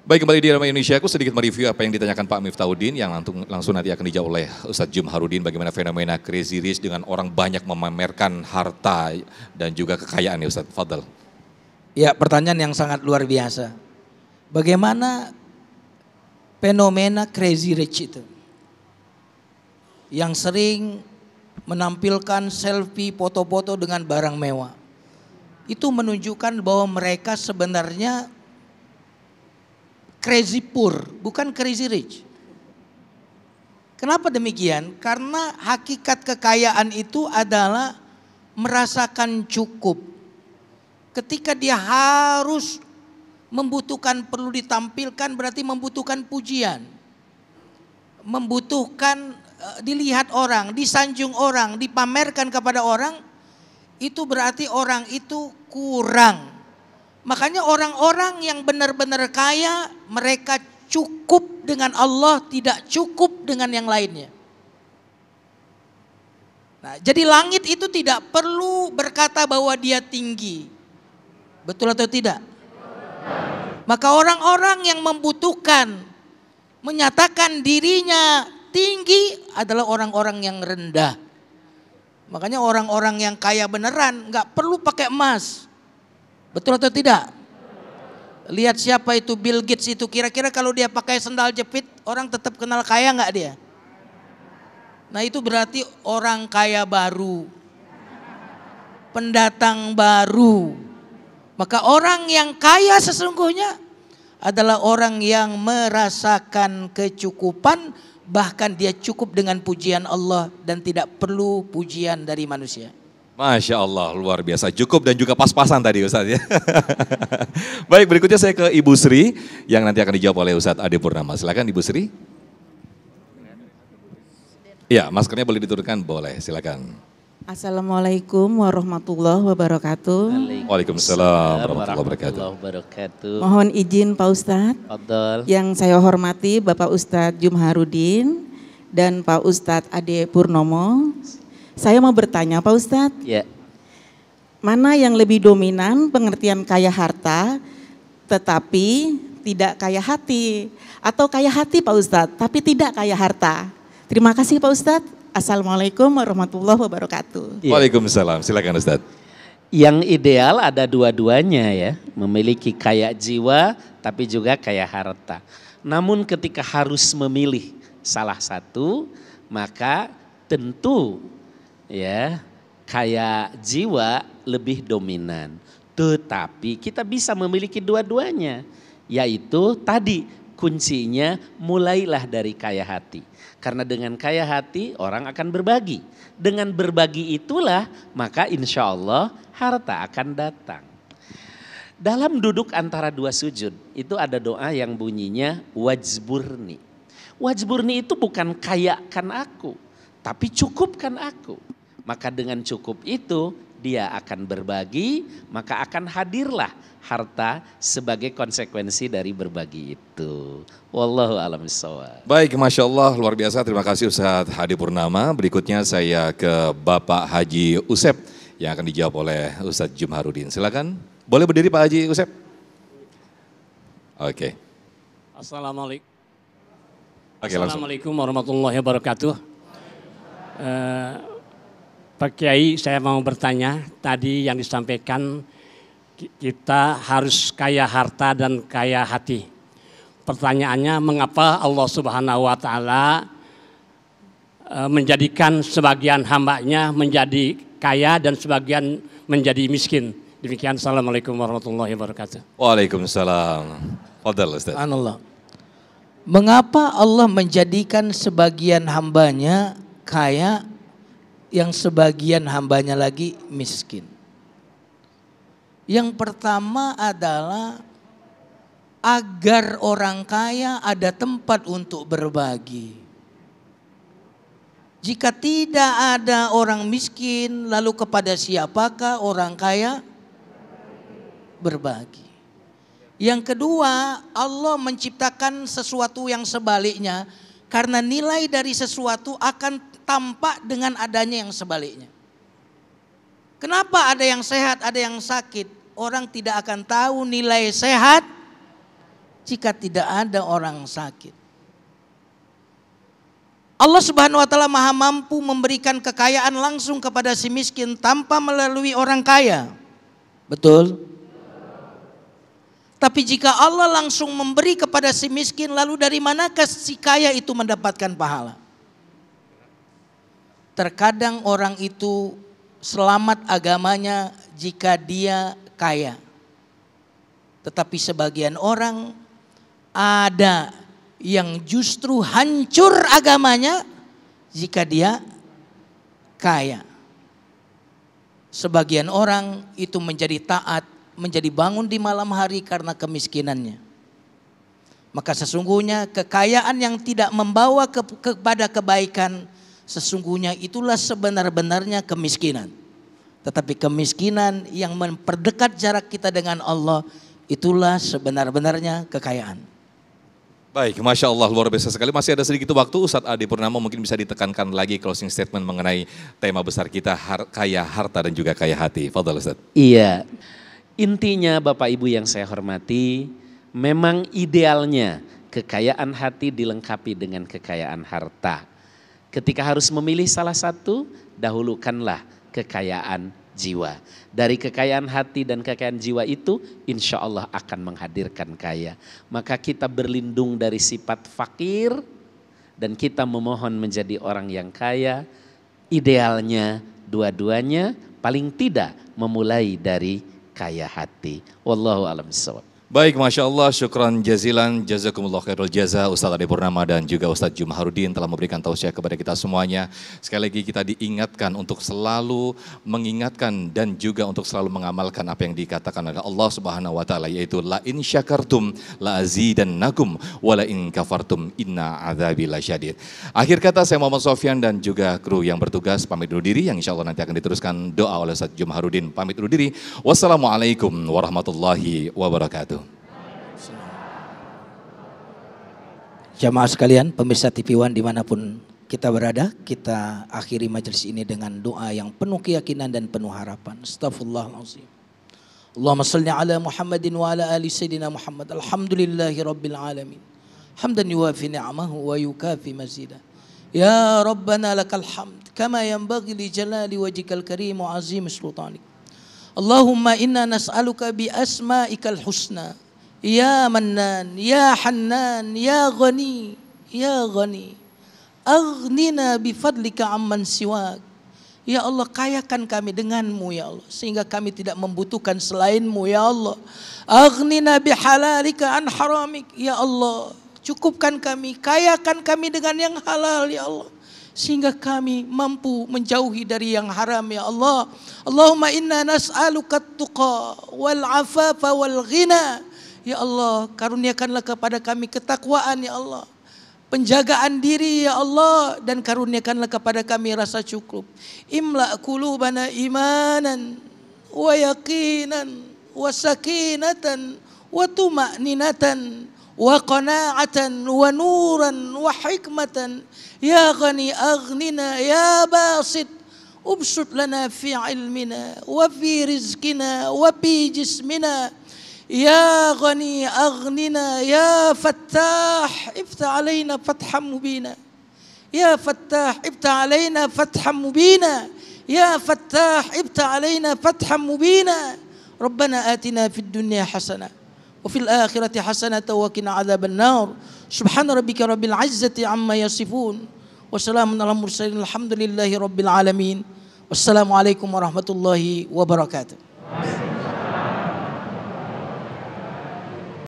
Baik, kembali di Ramai Indonesia, aku sedikit mereview apa yang ditanyakan Pak Miftahudin yang langsung nanti akan dijawab oleh Ustadz Jumharudin. Bagaimana fenomena crazy rich dengan orang banyak memamerkan harta dan juga kekayaan ya Ustadz. Fadal. Ya, pertanyaan yang sangat luar biasa. Bagaimana fenomena crazy rich itu? Yang sering menampilkan selfie, foto-foto dengan barang mewah. Itu menunjukkan bahwa mereka sebenarnya crazy poor, bukan crazy rich. Kenapa demikian? Karena hakikat kekayaan itu adalah merasakan cukup. Ketika dia harus membutuhkan, perlu ditampilkan berarti membutuhkan pujian. Membutuhkan dilihat orang, disanjung orang, dipamerkan kepada orang, itu berarti orang itu kurang. Makanya orang-orang yang benar-benar kaya, mereka cukup dengan Allah, tidak cukup dengan yang lainnya. Nah, jadi langit itu tidak perlu berkata bahwa dia tinggi. Betul atau tidak? Maka orang-orang yang membutuhkan, menyatakan dirinya tinggi adalah orang-orang yang rendah. Makanya orang-orang yang kaya beneran gak perlu pakai emas. Betul atau tidak? Lihat siapa itu Bill Gates itu, kira-kira kalau dia pakai sendal jepit orang tetap kenal kaya nggak dia? Nah itu berarti orang kaya baru, pendatang baru. Maka orang yang kaya sesungguhnya adalah orang yang merasakan kecukupan, bahkan dia cukup dengan pujian Allah dan tidak perlu pujian dari manusia. Masya Allah, luar biasa. Cukup dan juga pas-pasan tadi Ustadz ya. Baik, berikutnya saya ke Ibu Sri yang nanti akan dijawab oleh Ustadz Ade Purnama. Silakan Ibu Sri. Ya, maskernya boleh diturunkan? Boleh, silakan. Assalamualaikum warahmatullahi wabarakatuh. Waalaikumsalam warahmatullahi wabarakatuh. Mohon izin Pak Ustadz. Fadol. Yang saya hormati Bapak Ustadz Jumharudin dan Pak Ustadz Ade Purnomo. Saya mau bertanya Pak Ustadz, ya. Mana yang lebih dominan pengertian kaya harta tetapi tidak kaya hati, atau kaya hati Pak Ustadz tapi tidak kaya harta? Terima kasih Pak Ustadz. Assalamualaikum warahmatullahi wabarakatuh. Ya. Waalaikumsalam, silakan Ustadz. Yang ideal ada dua-duanya ya, memiliki kaya jiwa tapi juga kaya harta. Namun ketika harus memilih salah satu, maka tentu ya kaya jiwa lebih dominan. Tetapi kita bisa memiliki dua-duanya, yaitu tadi kuncinya mulailah dari kaya hati. Karena dengan kaya hati orang akan berbagi. Dengan berbagi itulah maka insya Allah harta akan datang. Dalam duduk antara dua sujud itu ada doa yang bunyinya wajburni. Wajburni itu bukan kayakan aku, tapi cukupkan aku. Maka dengan cukup itu dia akan berbagi, maka akan hadirlah harta sebagai konsekuensi dari berbagi itu. Wallahu a'lam bishawab. Baik, Masya Allah, luar biasa. Terima kasih Ustadz Ade Purnama. Berikutnya saya ke Bapak Haji Usep yang akan dijawab oleh Ustadz Jumharudin. Silakan. Boleh berdiri Pak Haji Usep? Oke. Assalamualaikum. Assalamualaikum warahmatullahi wabarakatuh. Pak Kiai, saya mau bertanya, tadi yang disampaikan kita harus kaya harta dan kaya hati. Pertanyaannya, mengapa Allah Subhanahu wa Ta'ala menjadikan sebagian hambanya menjadi kaya dan sebagian menjadi miskin? Demikian, Assalamualaikum warahmatullahi wabarakatuh. Waalaikumsalam. Fadal Ustaz. Subhanallah. Mengapa Allah menjadikan sebagian hambanya kaya, yang sebagian hambanya lagi miskin? Yang pertama adalah agar orang kaya ada tempat untuk berbagi. Jika tidak ada orang miskin, lalu kepada siapakah orang kaya berbagi? Yang kedua, Allah menciptakan sesuatu yang sebaliknya, karena nilai dari sesuatu akan tampak dengan adanya yang sebaliknya. Kenapa ada yang sehat, ada yang sakit? Orang tidak akan tahu nilai sehat jika tidak ada orang sakit. Allah Subhanahu wa taala Maha mampu memberikan kekayaan langsung kepada si miskin tanpa melalui orang kaya. Betul? Tapi jika Allah langsung memberi kepada si miskin, lalu dari manakah si kaya itu mendapatkan pahala? Terkadang orang itu selamat agamanya jika dia kaya. Tetapi sebagian orang ada yang justru hancur agamanya jika dia kaya. Sebagian orang itu menjadi taat, menjadi bangun di malam hari karena kemiskinannya. Maka sesungguhnya kekayaan yang tidak membawa kepada kebaikan, sesungguhnya itulah sebenar-benarnya kemiskinan. Tetapi kemiskinan yang memperdekat jarak kita dengan Allah, itulah sebenar-benarnya kekayaan. Baik, Masya Allah, luar biasa sekali. Masih ada sedikit waktu, Ustadz Adi Purnama mungkin bisa ditekankan lagi closing statement mengenai tema besar kita, kaya harta dan juga kaya hati. Fadhal Ustadz. Iya, intinya Bapak Ibu yang saya hormati, memang idealnya kekayaan hati dilengkapi dengan kekayaan harta. Ketika harus memilih salah satu, dahulukanlah kekayaan jiwa. Dari kekayaan hati dan kekayaan jiwa itu insya Allah akan menghadirkan kaya. Maka kita berlindung dari sifat fakir dan kita memohon menjadi orang yang kaya. Idealnya dua-duanya paling tidak memulai dari kaya hati. Wallahu a'lam bishawab. Baik, Masya Allah, syukran jazilan, jazakumullah khairul jaza, Ustadz Adi Purnama dan juga Ustadz Jumharudin telah memberikan tausiah kepada kita semuanya. Sekali lagi kita diingatkan untuk selalu mengingatkan dan juga untuk selalu mengamalkan apa yang dikatakan oleh Allah Subhanahu wa taala, yaitu la in syakartum la azidannakum wa la in kafartum inna adzabi lasyadid. Akhir kata saya Muhammad Sofyan dan juga kru yang bertugas pamit undur diri, yang insya Allah nanti akan diteruskan doa oleh Ustadz Jumharudin. Pamit undur diri. Wassalamualaikum warahmatullahi wabarakatuh. Jamaah sekalian, pemirsa TV One dimanapun kita berada, kita akhiri majelis ini dengan doa yang penuh keyakinan dan penuh harapan. Astaghfirullahaladzim. Allahumma salli ala Muhammadin wa ala ali Sayyidina Muhammad. Alhamdulillahi Rabbil Alamin. Hamdan yuwafi ni'amahu wa yukafi mazidah. Ya Rabbana lakal hamd. Kama yanbaghi li jalali wajhikal karim wa azim sultanik. Allahumma inna nas'aluka bi asma'ikal husna. Ya Mannan, Ya Hannan, Ya Ghani, Ya Ghani. Aghnina bifadlika amman siwak. Ya Allah, kayakan kami denganmu ya Allah, sehingga kami tidak membutuhkan selainmu ya Allah. Aghnina bihalalika an haramik. Ya Allah, cukupkan kami, kayakan kami dengan yang halal ya Allah, sehingga kami mampu menjauhi dari yang haram ya Allah. Allahumma inna nas'aluka at-tuqa wal afafa wal ghina. Ya Allah, karuniakanlah kepada kami ketakwaan ya Allah, penjagaan diri ya Allah, dan karuniakanlah kepada kami rasa cukup. Imla qulubana imanan wa yaqinan wa sakinatan wa tuma'ninatan wa qana'atan wa nuran wa hikmatan. Ya Ghani aghnina ya basit ubsut lana fi ilmina wa fi rizkina wa fi jismina. Ya Ghani aghnina ya Fattah iftah alaina fatham mubina. Ya Fattah iftah alaina fatham mubina. Ya Fattah iftah alaina fatham mubina. Rabbana atina fid dunya hasanah wa fil akhirati hasanah wa qina adzaban nar. Subhana rabbika rabbil izzati amma yasifun wa salamun alal mursalin alhamdulillahi rabbil alamin. Wassalamualaikum warahmatullahi wabarakatuh.